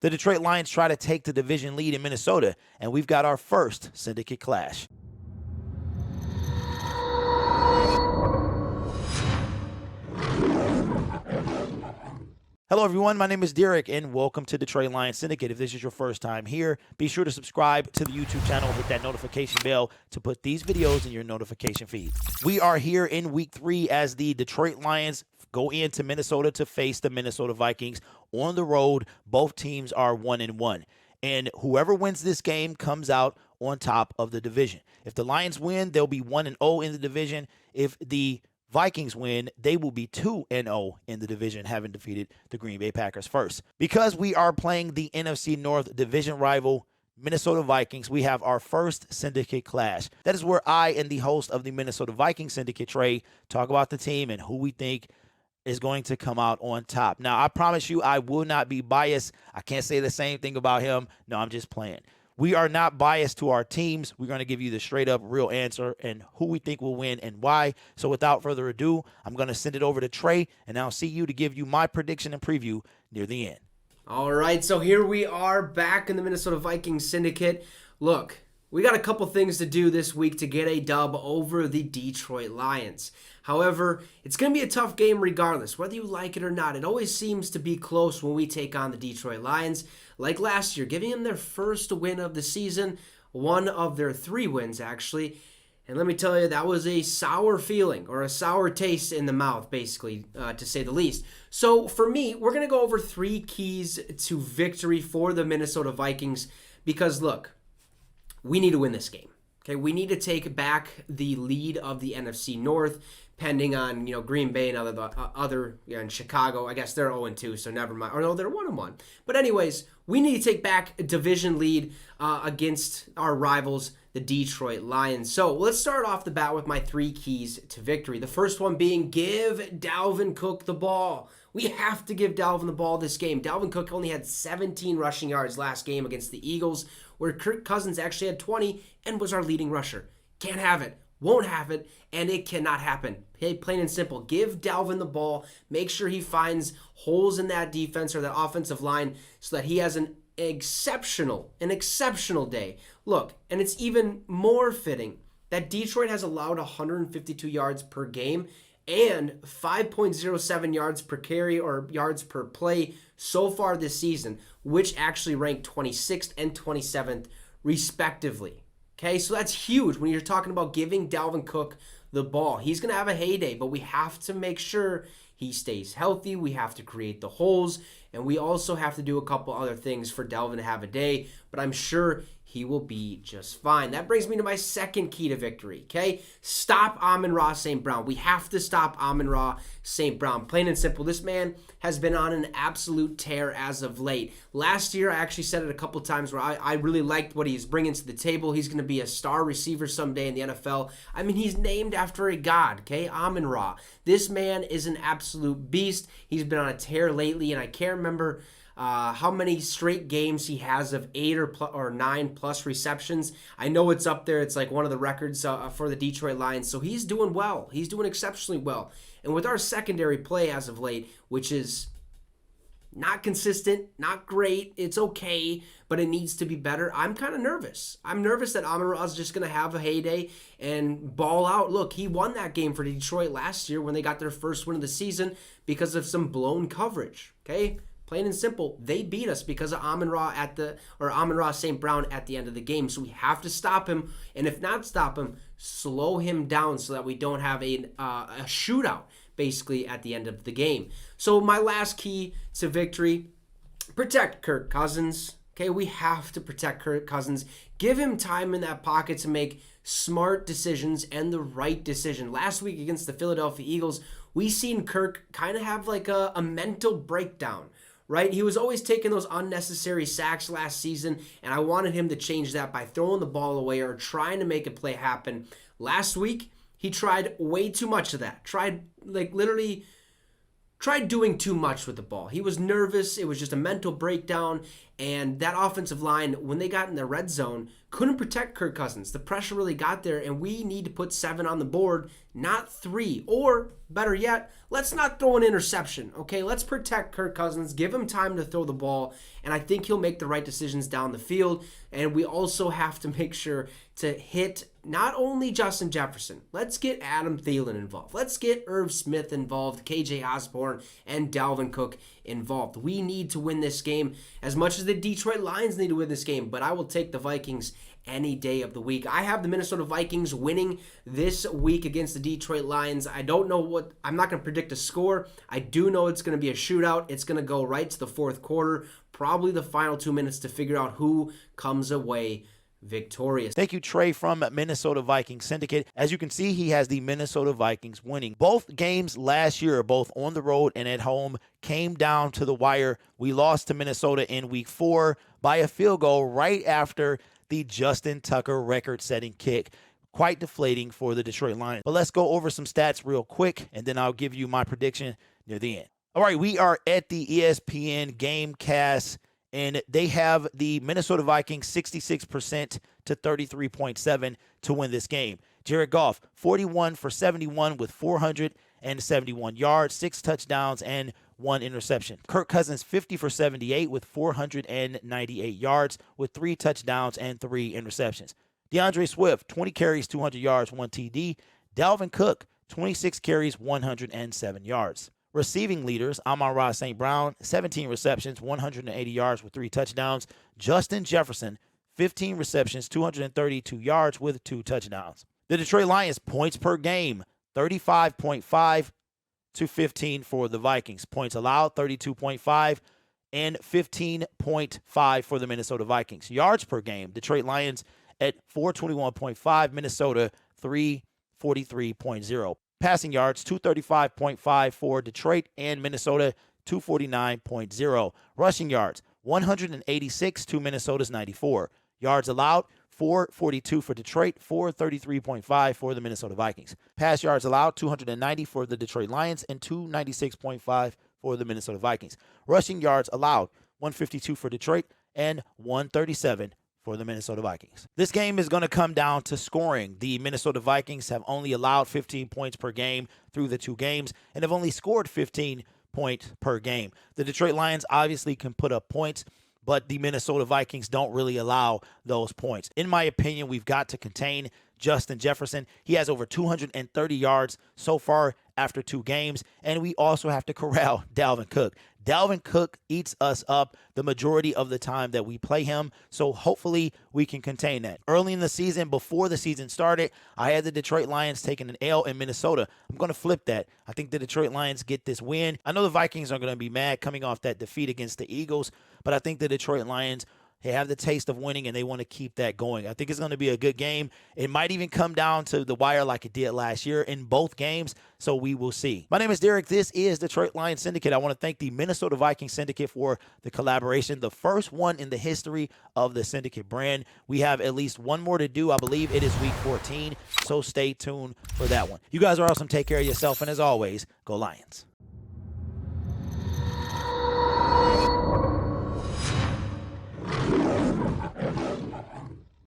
The Detroit Lions try to take the division lead in Minnesota, and we've got our first Syndicate clash. Hello everyone, my name is Derek and welcome to Detroit Lions Syndicate. If this is your first time here, be sure to subscribe to the YouTube channel, hit that notification bell to put these videos in your notification feed. We are here in week 3 as the Detroit Lions go into Minnesota to face the Minnesota Vikings on the road. Both teams are 1-1. And whoever wins this game comes out on top of the division. If the Lions win, they'll be 1-0 in the division. If the Vikings win, they will be 2-0 in the division, having defeated the Green Bay Packers first. Because we are playing the NFC North division rival, Minnesota Vikings, we have our first Syndicate clash. That is where I and the host of the Minnesota Vikings Syndicate, Trey, talk about the team and who we think is going to come out on top. Now, I promise you, I will not be biased. I can't say the same thing about him. No, I'm just playing. We are not biased to our teams. We're going to give you the straight up real answer and who we think will win and why. So without further ado, I'm going to send it over to Trey, and I'll see you to give you my prediction and preview near the end. All right, so here we are back in the Minnesota Vikings Syndicate. Look, we got a couple things to do this week to get a dub over the Detroit Lions. However, it's going to be a tough game regardless, whether you like it or not. It always seems to be close when we take on the Detroit Lions. Like last year, giving them their first win of the season, one of their 3 wins actually. And let me tell you, that was a sour feeling or a sour taste in the mouth, basically, to say the least. So for me, we're going to go over 3 keys to victory for the Minnesota Vikings because, look, we need to win this game. Okay, we need to take back the lead of the NFC North, pending on Green Bay and and Chicago. I guess they're 0-2, so never mind. Or no, they're 1-1. But anyways, we need to take back a division lead against our rivals, the Detroit Lions. So let's start off the bat with my 3 keys to victory. The first one being give Dalvin Cook the ball. We have to give Dalvin the ball this game. Dalvin Cook only had 17 rushing yards last game against the Eagles, where Kirk Cousins actually had 20 and was our leading rusher. Can't have it, won't have it, and it cannot happen. Hey, plain and simple, give Dalvin the ball. Make sure he finds holes in that defense or that offensive line so that he has an exceptional day. Look, and it's even more fitting that Detroit has allowed 152 yards per game and 5.07 yards per carry or yards per play so far this season, which actually ranked 26th and 27th respectively. Okay, so that's huge when you're talking about giving Dalvin Cook the ball. He's going to have a heyday, but we have to make sure he stays healthy. We have to create the holes, and we also have to do a couple other things for Dalvin to have a day, but I'm sure he will be just fine. That brings me to my second key to victory, okay? Stop Amon-Ra St. Brown. We have to stop Amon-Ra St. Brown. Plain and simple. This man has been on an absolute tear as of late. Last year, I actually said it a couple times where I really liked what he's bringing to the table. He's going to be a star receiver someday in the NFL. I mean, he's named after a god, okay? Amon-Ra. This man is an absolute beast. He's been on a tear lately, and I can't remember how many straight games he has of 8 or 9 plus receptions. I know it's up there. It's like one of the records for the Detroit Lions. So he's doing well. He's doing exceptionally well. And with our secondary play as of late, which is not consistent, not great, it's okay, but it needs to be better, I'm kind of nervous. I'm nervous that Amon-Ra is just going to have a heyday and ball out. Look, he won that game for Detroit last year when they got their first win of the season because of some blown coverage, okay? Plain and simple, they beat us because of Amon-Ra St. Brown at the end of the game. So we have to stop him, and if not stop him, slow him down so that we don't have a shootout basically at the end of the game. So my last key to victory, protect Kirk Cousins. Okay, we have to protect Kirk Cousins. Give him time in that pocket to make smart decisions and the right decision. Last week against the Philadelphia Eagles, we seen Kirk kind of have like a mental breakdown. Right? He was always taking those unnecessary sacks last season, and I wanted him to change that by throwing the ball away or trying to make a play happen. Last week, he tried way too much of that. Tried doing too much with the ball. He was nervous. It was just a mental breakdown, And that offensive line, when they got in the red zone, couldn't protect Kirk Cousins. The pressure really got there, and we need to put 7 on the board, not 3. Or, better yet, let's not throw an interception, okay? Let's protect Kirk Cousins, give him time to throw the ball, and I think he'll make the right decisions down the field. And we also have to make sure to hit not only Justin Jefferson. Let's get Adam Thielen involved. Let's get Irv Smith involved, KJ Osborne, and Dalvin Cook involved. We need to win this game as much as the Detroit Lions need to win this game, but I will take the Vikings any day of the week. I have the Minnesota Vikings winning this week against the Detroit Lions. I don't know what, I'm not going to predict a score. I do know it's going to be a shootout. It's going to go right to the fourth quarter, probably the final 2 minutes to figure out who comes away victorious. Thank you, Trey from Minnesota Vikings Syndicate. As you can see, he has the Minnesota Vikings winning. Both games last year, both on the road and at home, came down to the wire. We lost to Minnesota in week 4 by a field goal right after the Justin Tucker record-setting kick. Quite deflating for the Detroit Lions. But let's go over some stats real quick, and then I'll give you my prediction near the end. All right, we are at the ESPN Gamecast, and they have the Minnesota Vikings 66% to 33.7 to win this game. Jared Goff, 41 for 71 with 471 yards, 6 touchdowns, and 1 interception. Kirk Cousins, 50 for 78 with 498 yards with 3 touchdowns and 3 interceptions. DeAndre Swift, 20 carries, 200 yards, 1 TD. Dalvin Cook, 26 carries, 107 yards. Receiving leaders, Amon-Ra St. Brown, 17 receptions, 180 yards with 3 touchdowns. Justin Jefferson, 15 receptions, 232 yards with 2 touchdowns. The Detroit Lions, points per game, 35.5 to 15 for the Vikings. Points allowed, 32.5 and 15.5 for the Minnesota Vikings. Yards per game, Detroit Lions at 421.5, Minnesota 343.0. Passing yards, 235.5 for Detroit and Minnesota, 249.0. Rushing yards, 186 to Minnesota's 94. Yards allowed, 442 for Detroit, 433.5 for the Minnesota Vikings. Pass yards allowed, 290 for the Detroit Lions and 296.5 for the Minnesota Vikings. Rushing yards allowed, 152 for Detroit and 137 for the Minnesota Vikings. This game is going to come down to scoring. The Minnesota Vikings have only allowed 15 points per game through the 2 games and have only scored 15 points per game. The Detroit Lions obviously can put up points, but the Minnesota Vikings don't really allow those points. In my opinion, we've got to contain Justin Jefferson. He has over 230 yards so far after 2 games, and we also have to corral Dalvin Cook. Dalvin Cook eats us up the majority of the time that we play him, so hopefully we can contain that. Early in the season, before the season started, I had the Detroit Lions taking an L in Minnesota. I'm going to flip that. I think the Detroit Lions get this win. I know the Vikings are going to be mad coming off that defeat against the Eagles, but I think the Detroit Lions, they have the taste of winning, and they want to keep that going. I think it's going to be a good game. It might even come down to the wire like it did last year in both games, so we will see. My name is Derek. This is Detroit Lions Syndicate. I want to thank the Minnesota Vikings Syndicate for the collaboration, the first one in the history of the Syndicate brand. We have at least one more to do. I believe it is week 14, so stay tuned for that one. You guys are awesome. Take care of yourself, and as always, go Lions.